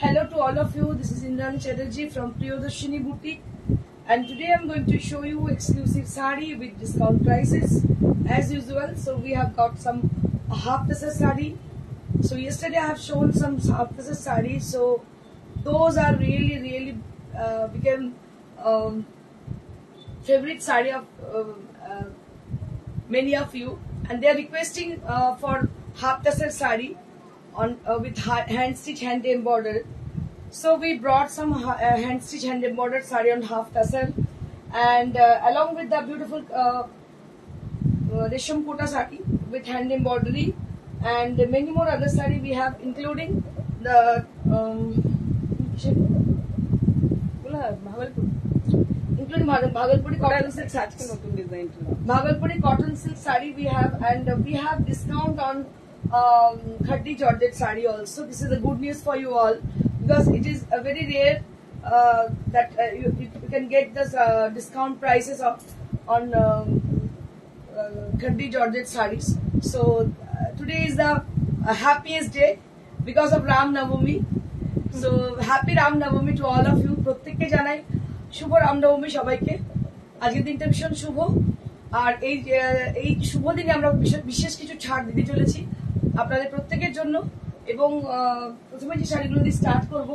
Hello to all of you, this is Indran Chatterjee from Priyadarshini Boutique, and today I'm going to show you exclusive sari with discount prices as usual. So we have got some half tussar sari. So yesterday I have shown some half tussar sari, so those are really became favorite sari of many of you, and they are requesting for half tussar sari on with hand stitch hand embroidered. So we brought some hand stitch hand embroidered sari on half tussar, and along with the beautiful resham kota sari with hand embroidery, and many more other sari we have, including the Bhagalpuri cotton silk sari. Bhagalpuri cotton silk sari we have, and we have discount on khadi Georgette sari also. This is a good news for you all, because it is a very rare that you can get this discount prices on khadi Georgette saris. So today is the happiest day because of Ram Navami. So happy Ram Navami to all of you. প্রত্যেককে জানাই শুভ রাম নবমী সবাইকে। আজকের দিনটা ভীষণ শুভ, আর এই শুভ দিনে আমরা বিশেষ কিছু ছাড় দিতে চলেছি আপনাদের প্রত্যেকের জন্য। এবং প্রথমে যে শাড়িগুলো দিয়ে স্টার্ট করব,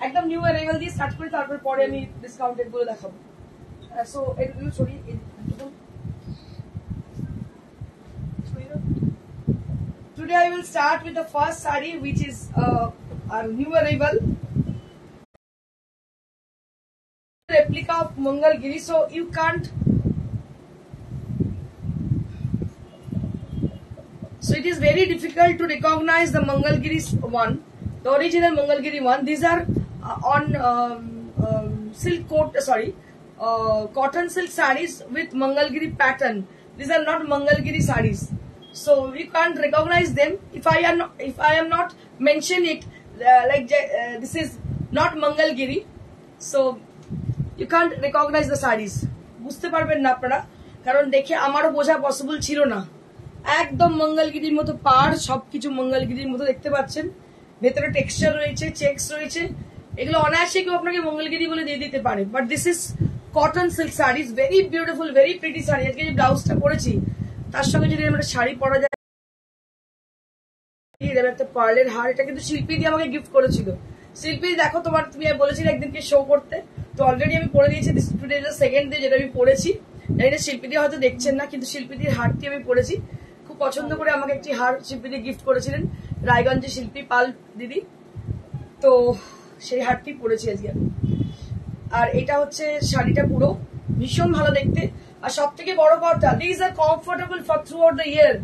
একদম নিউ অ্যারাইভাল দিয়ে স্টার্ট করি, তারপর পরে আমি ডিসকাউন্টেড গুলো দেখাবো। সো এগুলো sorry. Today I will start with the first sari, which is our new arrival replica of Mangalgiri. So you can't. So it is very difficult to recognize the Mangalgiri one, the original Mangalgiri one. These are on silk coat, cotton silk saris with Mangalgiri pattern. These are not Mangalgiri saris, so you can't recognize them. If I am not mention it this is not Mangalgiri, so you can't recognize the saris. বুঝতে পারবেন না আপনারা, কারণ দেখে আমারও বোঝা possible ছিল না। একদম মঙ্গলগিরির মতো পাড়, সবকিছু মঙ্গলগিরির মতো দেখতে পাচ্ছেন। ভেতরে টেক্সচার রয়েছে, চেকস রয়েছে, এগুলো অনায়াসে কেউ আপনাকে মঙ্গলগিরি বলে দিয়ে দিতে পারে। But this is cotton silk series, very beautiful, very pretty sari. আজকে যে ব্লাউজটা পরেছি তার সঙ্গে যদি আমরা শাড়ি পরা যায়, একটা পার্লের হার, এটা কিন্তু শিল্পী দিয়ে আমাকে গিফট করেছিল। শিল্পী দেখো, তুমি বলেছিলে একদিনকে শো করতে, তো অলরেডি আমি পরে দিয়েছি। Today is the second day যেটা আমি পরেছি। এটা শিল্পী দিয়ে হয়তো দেখছেন না, কিন্তু শিল্পী দিয়ে হারটি আমি পরেছি। খুব পছন্দ করে আমাকে একটি হার শিল্পী দিয়ে গিফট করেছিলেন, রায়গঞ্জের শিল্পী পাল দিদি। তো সেই হারটি পরেছি আজকে। আর এটা হচ্ছে শাড়িটা, পুরো ভীষণ ভালো দেখতে। আর সব থেকে বড় কথা, this are comfortable for throughout the year.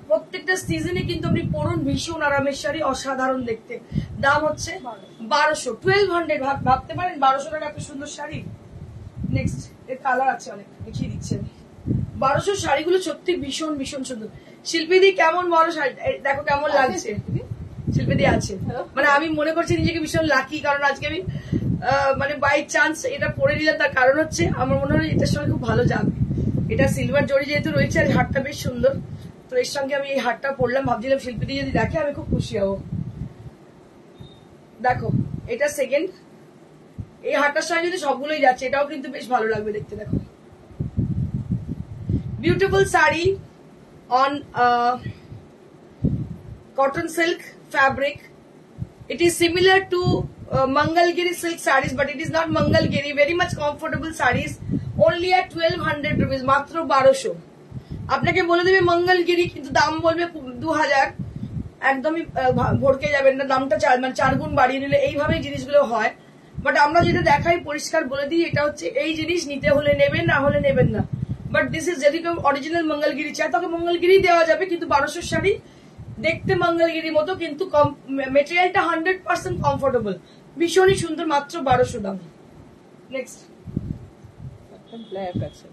প্রত্যেকটা সিজনে কিন্তু আপনি পরুন, ভীষণ আরামের শাড়ি, অসাধারণ দেখতে। দাম হচ্ছে 1200, 1200। ভাবতে পারেন 1200 টাকা এত সুন্দর শাড়ি। নেক্সট এর কালার আছে অনেক, দেখিয়ে দিচ্ছেন। 1200 শাড়িগুলো সত্যি ভীষণ ভীষণ সুন্দর। শিল্পীদি কেমন বড় শাড়ি দেখো, কেমন লাগছে। শিল্পীদি আছে, মানে আমি মনে করছি নিজেকে ভীষণ লাকি, কারণ আজকে আমি মানে বাই চান্স এটা পরে নিলাম। তার কারণ হচ্ছে আমার মনে হয় এটার সঙ্গে খুব ভালো যাবে। এটা সিলভার জড়ি যেহেতু রয়েছে, আর হারটা বেশ সুন্দর, তো এর সঙ্গে আমি এই হারটা পরলাম। ভাবছিলাম শিল্পীদি যদি দেখে আমি খুব খুশি হব। দেখো এটা সেকেন্ড, এই হারটার সঙ্গে যদি সবগুলোই যাচ্ছে, এটাও কিন্তু বেশ ভালো লাগবে দেখতে। দেখো beautiful sari on cotton silk fabric. It is similar to Mangalgiri silk saris, but it is not Mangalgiri. Very much comfortable saris, only at 1200 rupees, মাত্র 1200। আপনাকে বলে দেবে মঙ্গলগিরি, কিন্তু দাম বলবে 2000। একদমই ভরকে যাবেন না, দামটা 4 গুণ বাড়িয়ে নিলে এইভাবেই জিনিসগুলো হয়। বাট আমরা যেটা দেখাই পরিষ্কার বলে দিই, এটা হচ্ছে এই জিনিস নিতে হলে নেবেন, না হলে নেবেন না। বাট দিস ইজ, যদি কেউ অরিজিনাল মঙ্গলগিরি চায় তাকে মঙ্গলগিরি দেওয়া যাবে, কিন্তু 1200 শাড়ি দেখতে মঙ্গলগিরির মতো, কিন্তু মেটেরিয়ালটা 100% কমফোর্টেবল, ভীষণই সুন্দর, মাত্র 1200 দাম। নেক্সট ব্ল্যাক আছে,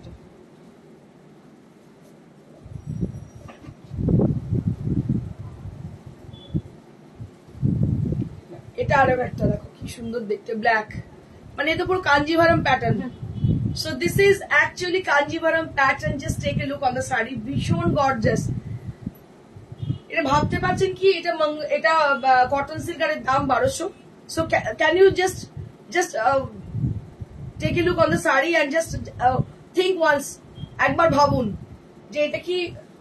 এটা আরো একটা দেখো কি সুন্দর দেখতে, ব্ল্যাক, মানে এটা পুরো Kanjivaram pattern. So this is actually Kanjivaram pattern. Just take a look on the saree. ভীষণ গর্জাস। এটা ভাবতে পারছেন কি, এটা কটন সিল্ক, আর দাম 1200। So can you just take a look on the sari and just think once, একবার ভাবুন যে এটা কি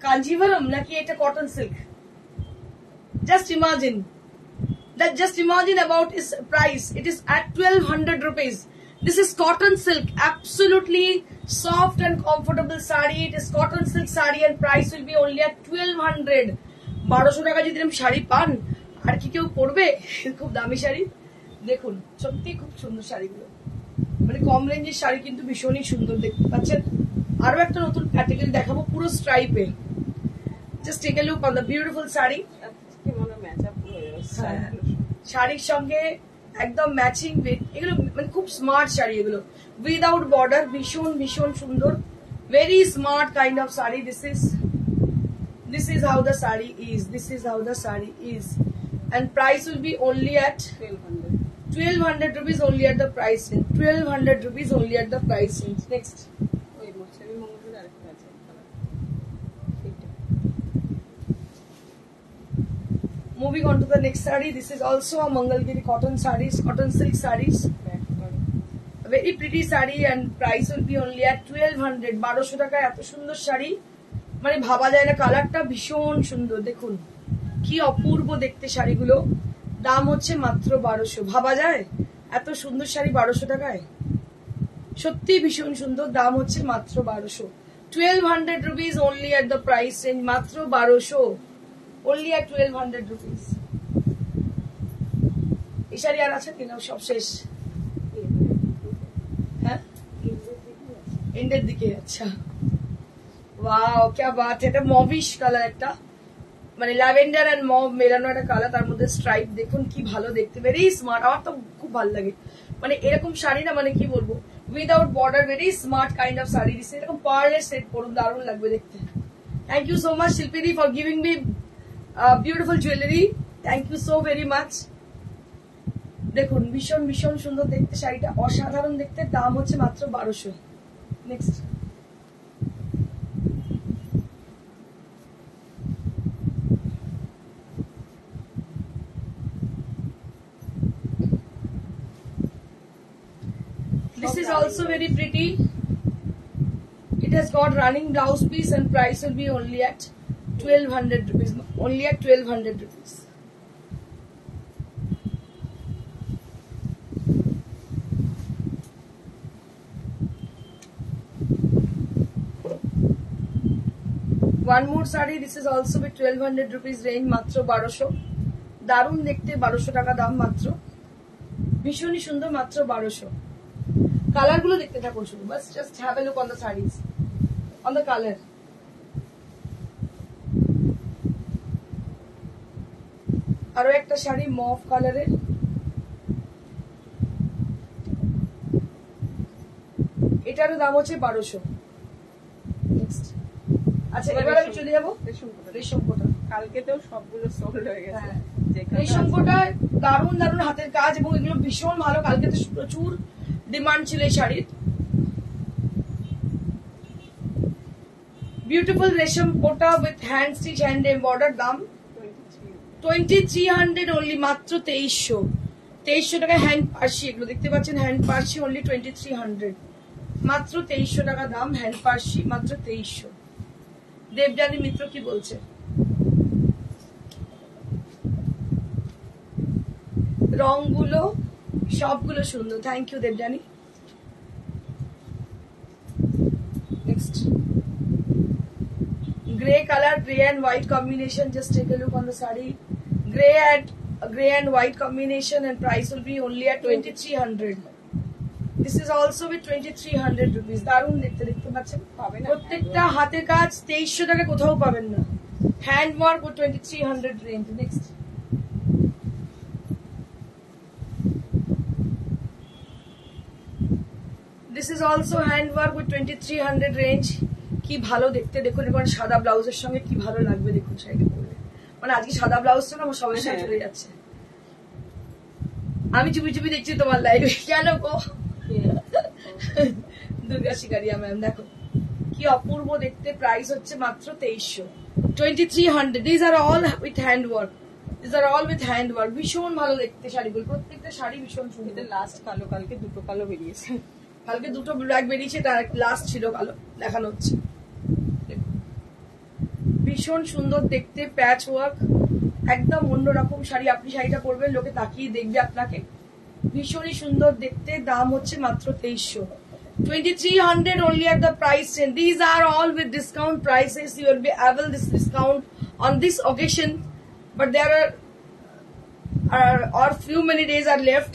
কাঞ্জিভারম নাকি এটা cotton silk. Just imagine that. Just imagine about its price. It is at 1200 rupees. This is cotton silk, absolutely soft and comfortable sari. It is cotton silk sari and price will be only at 1200. 1200 টাকা যদি এরকম শাড়ি পান আর কি কেউ পরবে? খুব দামি শাড়ি. দেখুন সত্যি খুব সুন্দর শাড়িগুলো, মানে কম রেঞ্জের শাড়ি কিন্তু ভীষণই সুন্দর দেখতে পাচ্ছেন. আরো একটা নতুন ক্যাটাগরি দেখাবো পুরো স্ট্রাইপে. Just take a look on the beautiful sari. শাড়ির সঙ্গে একদম ম্যাচিং উইথ, এগুলো মানে খুব স্মার্ট শাড়ি, এগুলো উইদাউট বর্ডার, ভীষণ ভীষণ সুন্দর, very smart kind of sari. This is how the saree is. This is how the saree is, and price will be only at 1200 rupees only at the price range. 1200 rupees only at the price range. Next. Moving on to the next saree. This is also a Mangalgiri cotton sarees, cotton silk sarees. A very pretty saree and price will be only at 1200. 1200 টাকায় এত সুন্দর শাড়ি, মানে ভাবা যায় না. কালারটা ভীষণ সুন্দর, দেখুন কি অপূর্ব দেখতে শাড়িগুলো. দাম হচ্ছে মাত্র 1200. ভাবা যায় এত সুন্দর শাড়ি 1200 টাকায়? সত্যি ভীষণ সুন্দর. দাম হচ্ছে মাত্র 1200. 1200 rupees only at the price range. মাত্র 1200, only at 1200 rupees. এই শাড়ি আর আছে কিনা? সব শেষ. হ্যাঁ, এন্ডের দিকে. আচ্ছা, ওয়াও क्या बात है. এটা মভিশ কালার, একটা মানে ল্যাভেন্ডার এন্ড মভ মেলানো একটা কালার, তার মধ্যে স্ট্রাইপ. দেখুন কি ভালো দেখতে, ভেরি স্মার্ট. আমার তো খুব ভালো লাগে, মানে এরকম শাড়ি না, মানে কি বলবো, without border, very smart kind of sari. এরকম পার্লের সেট পরুন, দারুণ লাগবে দেখতে. থ্যাংক ইউ সো মাচ শিল্পীদি for giving me beautiful jewellery. Thank you so very much. দেখুন ভীষণ ভীষণ সুন্দর দেখতে শাড়িটা, অসাধারণ দেখতে. দাম হচ্ছে মাত্র 1200. Next. This is also very pretty. It has got running blouse piece and price will be only at 1200 rupees. Only at 1200 rupees. One more saree. This is also with 1200 rupees range. মাত্র 1200. দারুণ দেখতে, 1200 টাকা দাম মাত্র. ভীষণই সুন্দর, মাত্র 1200. Colour গুলো দেখতে থাকুন শুধু, বাস just have a look on the saris, on the colour. আরো একটা শাড়ি মভ কালারের, এটারও দাম হচ্ছে 1200. নেক্সট. আচ্ছা, এবার আমি চলে যাবো রেশম কোটা. কালকেতেও সবগুলো সোল্ড হয়ে গেছে. রেশম কোটা দারুণ দারুণ হাতের কাজ, এবং এগুলো ভীষণ ভালো. কালকে তো প্রচুর ডিমান্ড ছিল এই শাড়ির. বিউটিফুল রেশম কোটা উইথ হ্যান্ড স্টিচ, হ্যান্ড এমবর্ডার. দাম 2300 অনলি, মাত্র 2300. 2300 টাকা হ্যান্ড পার্সি. এগুলো দেখতে পাচ্ছেন হ্যান্ড পার্সি, অনলি 2300. মাত্র 2300 টাকা দাম হ্যান্ড পার্সি, মাত্র 2300. দেবযানী মিত্র কি বলছে? রংগুলো সবগুলো সুন্দর. Thank you Debjani. Next. Grey colour, grey and white combination. Just take a look on the sari. Gray and white combination, and price will be only at 2300. This is also with 2300 rupees. দারুণ দেখতে, দেখতে পাচ্ছেন. প্রত্যেকটা হাতের কাজ 2300 টাকা কোথাও পাবেন না. Hand work with 2300 range. Next. This is also hand work with 2300 range. কি ভালো দেখতে, দেখুন এবার সাদা ব্লাউজের সঙ্গে কি ভালো লাগবে দেখুন শাড়িটা পরলে. মানে আজকে সাদা ব্লাউজটা না আমার সবার সাথে চলে যাচ্ছে. আমি চুপি চুপি দেখছি তোমার লাইভে. কেন গো? দুর্গা শিকারিয়া ম্যাম, দেখো কি অপূর্ব দেখতে. প্রাইস হচ্ছে মাত্র 2300. 2300. These are all with hand work. This are all with hand work. ভীষণ ভালো দেখতে শাড়িগুলো, প্রত্যেকটা শাড়ি ভীষণ এটা সুন্দর। লাস্ট কালো, কালকে দুটো কালো বেরিয়েছে। কালকে দুটো ব্ল্যাক বেরিয়েছে, তার লাস্ট ছিল কালো, দেখানো হচ্ছে। ভীষণ সুন্দর দেখতে, প্যাচ ওয়ার্ক, একদম অন্যরকম শাড়ি। আপনি শাড়িটা পরবেন, লোকে তাকিয়ে দেখবে আপনাকে, ভীষণই সুন্দর দেখতে। দাম হচ্ছে মাত্র 2300, 2300 only at the price range. These are all with discount prices. You will be able this discount on this occasion, but there are few many days are left.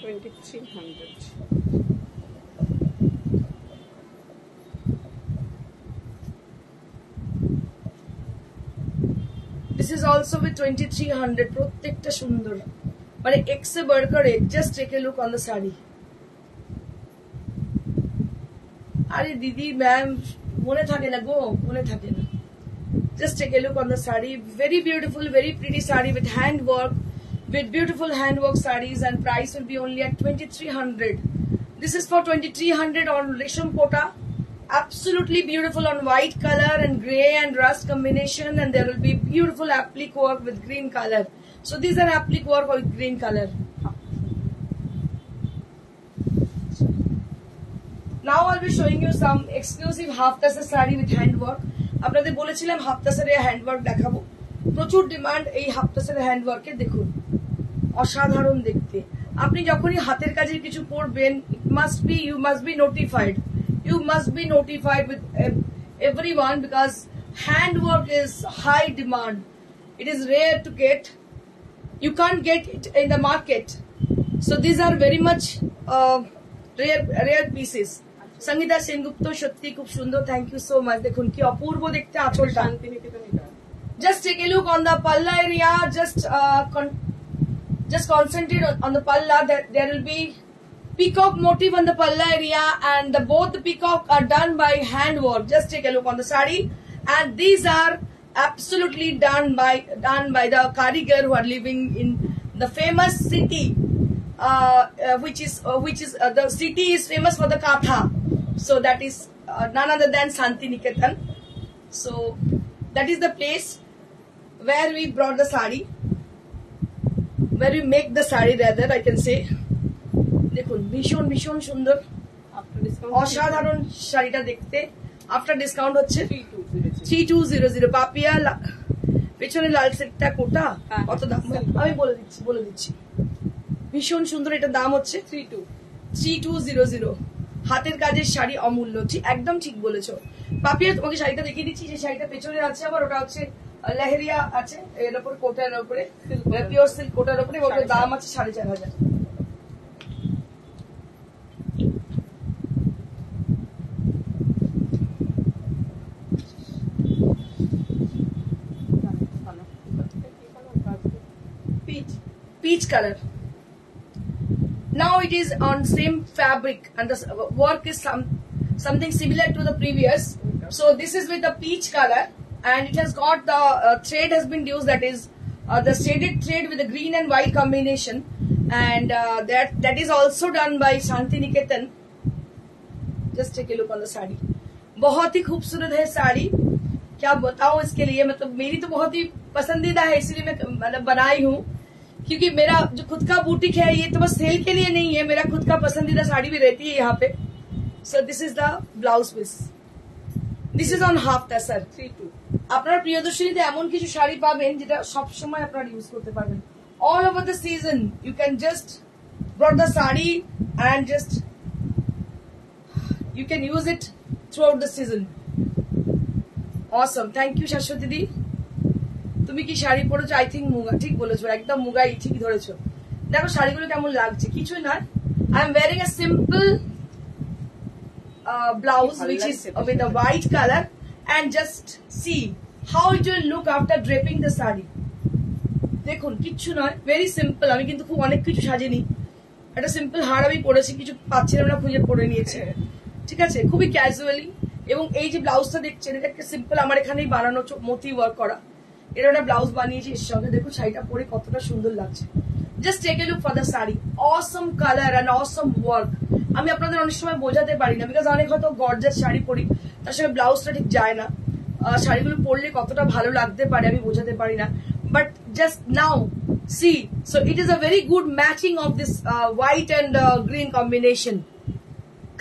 2300। This is also with 2300. প্রত্যেকটা সুন্দর, মানে এক সে बढ़कर एक। Just take a look on the saree. আরে দিদি ma'am মনে থাকে না গো, মনে থাকে না। Just take a look on the saree. Very beautiful, very pretty saree with hand work, with beautiful hand work sarees, and price will be only at 2300. This is for 2300 on Resham Kota. Absolutely beautiful on white color and grey and rust combination, and there will be beautiful applique work with green color. So these are applique work with green color. Now I'll be showing you some exclusive half tasser saree with hand work. আপনাদের বলেছিলাম half তাসারের hand work দেখাবো, প্রচুর demand এই half তাসারের hand ওয়ার্কে। দেখুন অসাধারণ দেখতে। আপনি যখনই হাতের কাজের কিছু পরবেন, you must be notified. You must be notified with everyone, because hand work is high demand. It is rare to get. You can't get it in the market. So these are very much rare pieces. Sangeeta Sengupta সত্যি খুব সুন্দর, thank you so much. দেখুন কি অপূর্ব দেখতে আঁচলটা। Just take a look on the palla area. Just concentrate on the palla. That there will be peacock motif on the palla area, and both the peacock are done by hand work. Just take a look on the saree, and these are absolutely done by the karigar who are living in the famous city, which is the city is famous for the katha. So that is none other than Santiniketan. So that is the place where we brought the sari, where we make the sari rather, I can say. দেখুন ভীষণ ভীষণ সুন্দর, অসাধারণ শাড়িটা দেখতে। After discount হচ্ছে 3200। পাপিয়া পেছনে লাল সেটটা কোটা কত দাম আমি বলে দিচ্ছি। ভীষণ সুন্দর, এটা দাম হচ্ছে 3200। হাতের কাজের শাড়ি অমূল্য, একদম ঠিক বলেছো পাপিয়া। তোমাকে শাড়িটা দেখিয়ে দিচ্ছি, যে শাড়িটা পেছনে আছে, আবার ওটা হচ্ছে লেহেরিয়া আছে, এর উপর কোটার উপরে, পিওর সিল্ক কোটার উপরে, ওটার দাম আছে 4500। Peach color. Now it is on same fabric, and the work is something similar to the previous. So this is with the peach color, and it has got the thread has been used, that is the shaded thread with the green and white combination, and that is also done by Santiniketan. Just take a look on the sari, बहुत ही खूबसूरत है साड़ी। क्या बताऊं इसके लिए, मतलब मेरी तो बहुत ही पसंदीदा है, इसलिए मैं मतलब बनाई हूँ, क्योंकि मेरा जो खुद का बुटीक है, ये तो बस सेल के लिए नहीं है, मेरा खुद का पसंदीदा साड़ी भी रहती है यहाँ पे। So this is the blouse piece, this is on half tussar. আপনার প্রিয়দর্শনীতে এমন কিছু শাড়ি পাবেন যেটা সব সময় আপনারা ইউজ করতে পারবেন, all over the season. You can just brought the sari and just you can use it throughout the season. Awesome, thank you Shashwati di. তুমি কি শাড়ি পরেছো? আই থিঙ্ক মুগা, ঠিক বলেছো, একদম মুগাই ঠিকই ধরেছো। দেখো শাড়িগুলো কেমন লাগছে, কিছুই না। I am wiring a simple blouse which is with a white color, and just see how it will look after draping the saree. দেখুন কিচ্ছু নয়, ভেরি সিম্পল। আমি কিন্তু খুব অনেক কিছু সাজিনি, একটা সিম্পল হার আমি পরেছি, কিছু পাচ্ছিলাম না খুঁজে পরে নিয়েছি, ঠিক আছে, খুবই ক্যাজুয়ালি। এবং এই যে ব্লাউজটা দেখছেন, এটা একটা সিম্পল আমার এখানেই বানানো মতি ওয়ার্ক করা, এটা একটা ব্লাউজ বানিয়েছি এর সঙ্গে। দেখুন শাড়িটা পরে কতটা সুন্দর লাগছে। Just take a look for the sari, awesome colour and awesome work. আমি আপনাদের অনেক সময় বোঝাতে পারি না, বিকজ অনেক হয়তো গর্জাস শাড়ি পরি, তার সঙ্গে ব্লাউজটা ঠিক যায় না। শাড়িগুলো পরলে কতটা ভালো লাগতে পারে আমি বোঝাতে পারি না, but just now see, so it is a very good matching of this white and green combination.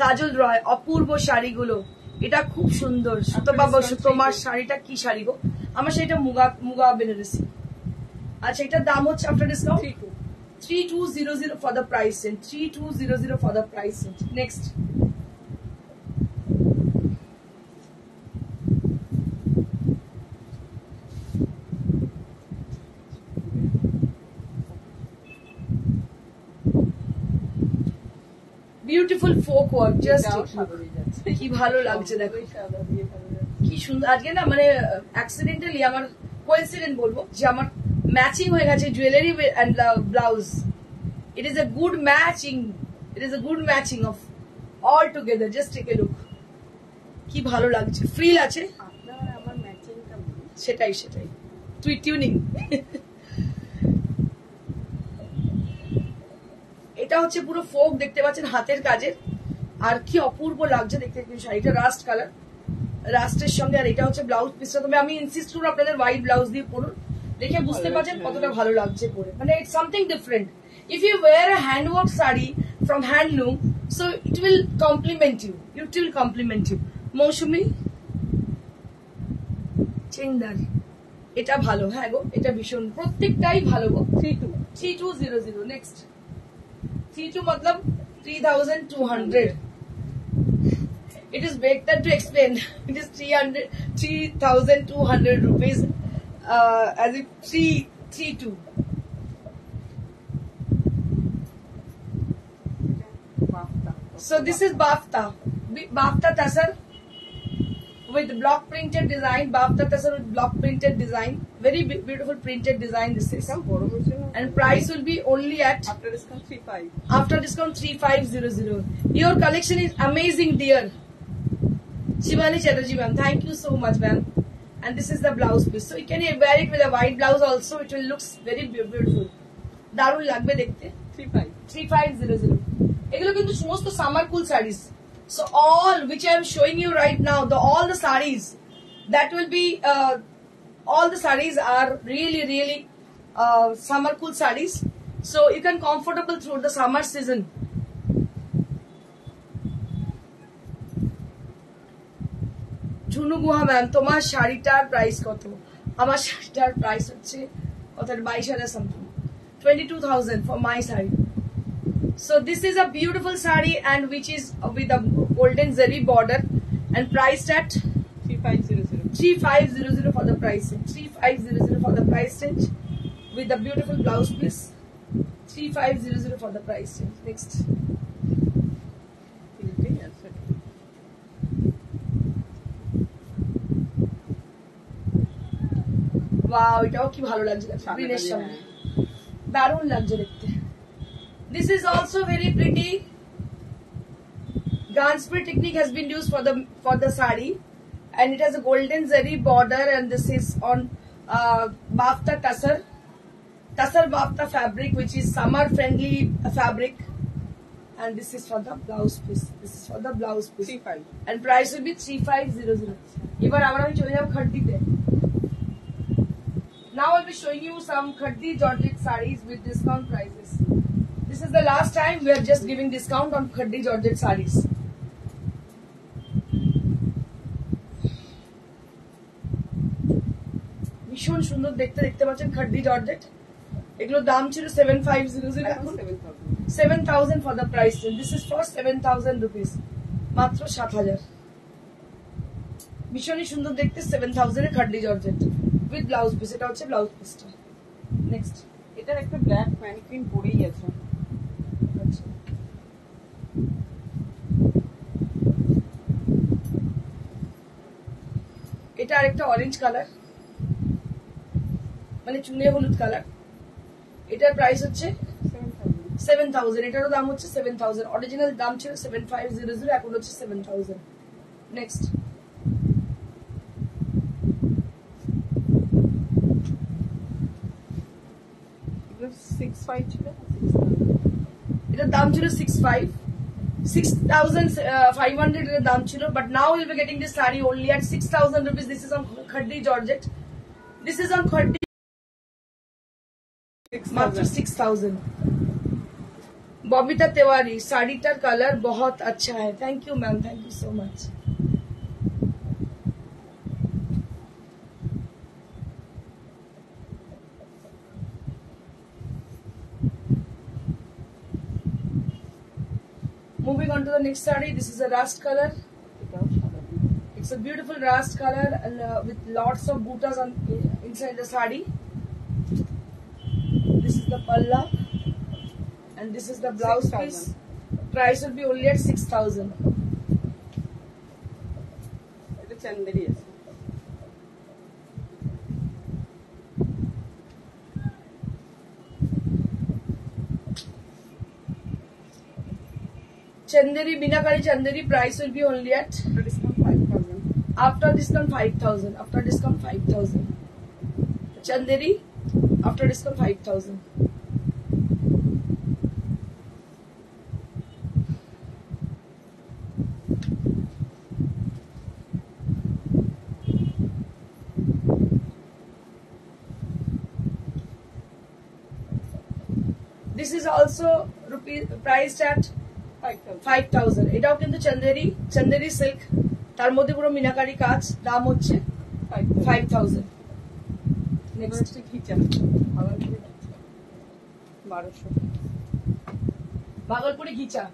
Kajal Roy, অপূর্ব শাড়িগুলো, এটা খুব সুন্দর। সুতোবাবু, তোমার শাড়িটা কি শাড়ি গো? আমার শাড়িটা মুগা মুগা বেনারসি। আচ্ছা, এটার দাম হচ্ছে after discount 3200 for the price range. 3200 for the price range. Next. Beautiful folk work. Just কি ভালো লাগছে দেখো, কি সুন্দর। আজকে না মানে অ্যাক্সিডেন্টালি আমার কোইন্সিডেন্ট বলবো যে আমার ম্যাচিং হয়ে গেছে jewellery and blouse. It is a good matching. It is a good matching of all together. Just take a look. কি ভালো লাগছে, ফ্রিল আছে। আপনার আমার ম্যাচিংটা সেটাই সেটাই, তুই টিউনিং। এটা হচ্ছে পুরো ফোক, দেখতে পাচ্ছেন হাতের কাজের, আর কি অপূর্ব লাগছে দেখতে। শাড়িটা রাস্ট কালার, রাস্টের সঙ্গে, আর এটা হচ্ছে ব্লাউজ পিসটা। তবে আমি ইনসিস্ট করবো আপনাদের হোয়াইট ব্লাউজ দিয়ে পরুন, দেখে বুঝতে পারছেন কতটা ভালো লাগছে পরে, মানে it's something different. If you wear a handwork sari from handloom, so it will complement you. It will complement you. মৌসুমি চেঙ্গার, এটা ভালো। হ্যাঁ গো, এটা ভীষণ, প্রত্যেকটাই ভালো গো। 3200। নেক্সট 32 मतलब 3200। It is better to explain. It is 3200 rupees, as if 332. So this is bafta tassar with block printed design. Bafta tassar with block printed design. Very beautiful printed design this is. And price will be only at after discount 35. After discount 3500. Your collection is amazing, dear. Shivani Chatterjee ma'am, thank you so much ma'am. And this is the blouse piece. So you can wear it with a white blouse also. It will look very beautiful. দারুণ লাগবে দেখতে। 3500। এগুলো কিন্তু সমস্ত summer cool saris. So all which I am showing you right now, all the sarees that will be all the sarees are really summer cool sarees, so you can comfortable through the summer season. Jhunu গুহা ma'am, তোমার শাড়িটার price কত? আমার শাড়িটার price হচ্ছে কত? 22,000 something, 22,000 for my saree. So this is a beautiful saree and which is with a golden zari border and priced at 3500 for the price range. 3500 for the price range with the beautiful blouse piece. 3500 for the price range. Next. Wow, এটাও কি ভালো লাগছে গ্রিনের সঙ্গে, দারুণ লাগছে দেখতে। This is also very pretty. Ganspur technique has been used for the sari, and it has a golden zari border, and this is on bafta tassar bafta fabric, which is summer friendly fabric, and this is for the blouse piece. This is for the blouse piece. 35. And price will be 3500. এবার আমরা চলে যাব খড্ডিতে। Now I'll be showing you some khaddi Georgette sarees with discount prices. This is the last time we are just giving discount on khaddi Georgette sarees. ভীষণ সুন্দর দেখতে, দেখতে পাচ্ছেন khaddi Georgette। এগুলোর দাম ছিল 7500, এখন 7000 for the price. This is for 7000 rupees, মাত্র 7000। ভীষণই সুন্দর দেখতে, 7000 এর khaddi Georgette with blouse piece। এটা হচ্ছে ব্লাউজ পিসটা। নেক্সট, এটার একটা ব্ল্যাক ম্যানিকুইন পরেই আছে। আচ্ছা, এটা আরেকটা অরেঞ্জ কালার, মানে চুনে হলুদ কালার। এটার প্রাইস হচ্ছে 7000। এটারও দাম হচ্ছে 7000। অরিজিনাল দাম ছিল 7500, এখন হচ্ছে 7000। নেক্সট, এটা 65 ছিল, এটার দাম ছিল 65, 6,500 এর দাম ছিল, but now you'll be getting this saree only at 6,000 rupees. This is on khaddi georgette. This is on khaddi मात्र 6,000. बबीता तिवारी, साड़ीटार कलर बहुत अच्छा है. Thank you ma'am, thank you so much. Moving on to the next saree. This is a rust color. It's a beautiful rust color and with lots of buttas on inside the saree. This is the palla and this is the blouse piece. Price will be only at 6,000. এটা চান্দেরি আছে। Chanderi, Binakari Chanderi, price will be only at discount 5000 after discount 5,000. After discount 5,000. Chanderi, after discount 5,000. This is also priced at 5,000. এটাও কিন্তু Chanderi silk, তার মধ্যে পুরো মিনাকারি কাজ, দাম হচ্ছে 5,000. Next ghicha Bhagalpuri 1200 Bhagalpuri ghicha,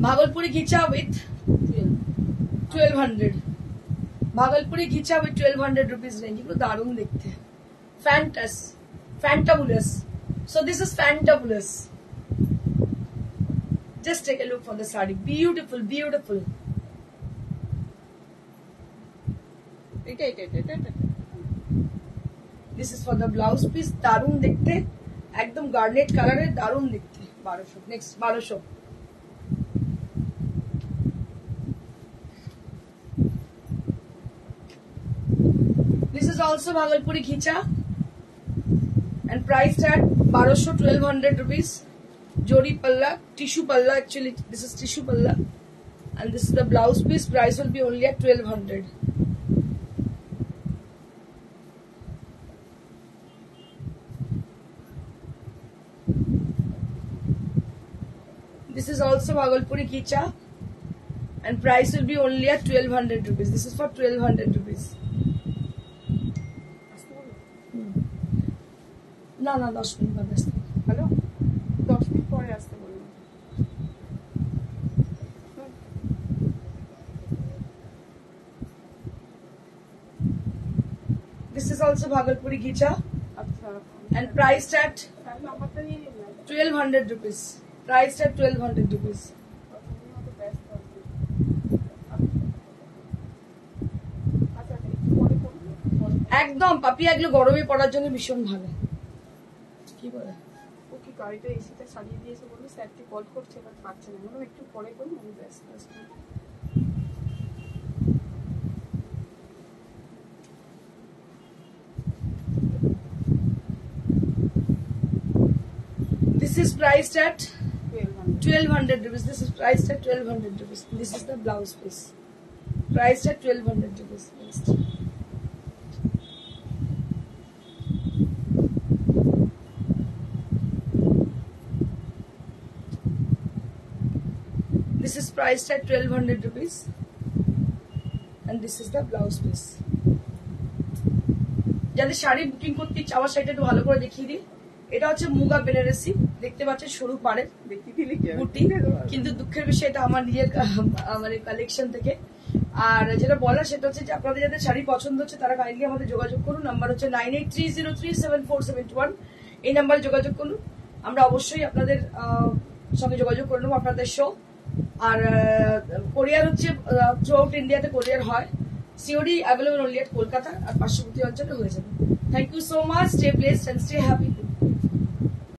Bhagalpuri ghicha with 1200. Bhagalpuri ghicha with 1200 rupees range, এগুলো দারুণ দেখতে. Fantabulous. So this is fantabulous. Just take a look for the saree. Beautiful, beautiful. This is for the blouse piece. দারুণ দেখতে, একদম গার্নেট কালারের, দারুণ দেখতে. 1200. Next 1200. This is also Bhagalpuri Khicha and priced at 1200 rupees. Jodi palla, tissue palla, actually this is tissue palla, and this is the blouse piece. Price will be only at 1200. This is also Bhagalpuri Khicha and price will be only at 1200 rupees. This is for 1200 rupees. না 10 minute বাদে আসতে। Hello 10 minute পরে আসতে বলুন। This is also Bhagalpuri Khicha আচ্ছা and priced at তাহলে নাম্বারটা নিয়ে নিন না। 1200 rupees. Priced at 1200 rupees. একদম পাপি, এগুলো গরমে পড়ার জন্য ভীষণ ভালো। কি বলে ও কি গাড়িটা এসিটা সারিয়ে দিয়েছে বললো স্যারকে কল করছে, এবার পাচ্ছে না, বললাম একটু পরে করুন, আমি ব্যস্ত আছি। This is priced at 1200 rupees. This is priced at 1200 rupees. This is the blouse piece. Priced at 1200 rupees. Next. This is priced at 1200 rupees and this is the blouse piece. যাদের শাড়ি বুকিং করতে ইচ্ছে, আমার শাড়িটা একটু ভালো করে দেখিয়ে দিই। এটা হচ্ছে মুগা বেনারসি, দেখতে পাচ্ছেন সরু পাড়ের বুটি, কিন্তু দুঃখের বিষয় এটা আমার নিজের মানে কালেকশন থেকে। আর যেটা বলার সেটা হচ্ছে যে আপনাদের যাদের শাড়ি পছন্দ হচ্ছে তারা কাইন্ডলি আমাদের যোগাযোগ করুন। নাম্বার হচ্ছে 9830374741। এই নাম্বারে যোগাযোগ করুন, আমরা অবশ্যই আপনাদের সঙ্গে যোগাযোগ করে নেবো আপনাদের শো। আর কোরিয়ার হচ্ছে থ্রু আউট ইন্ডিয়াতে কোরিয়ার হয়। COD available only at Kolkata আর পার্শ্ববর্তী অঞ্চলে হয়ে যাবে। Thank you so much. Stay blessed and stay happy.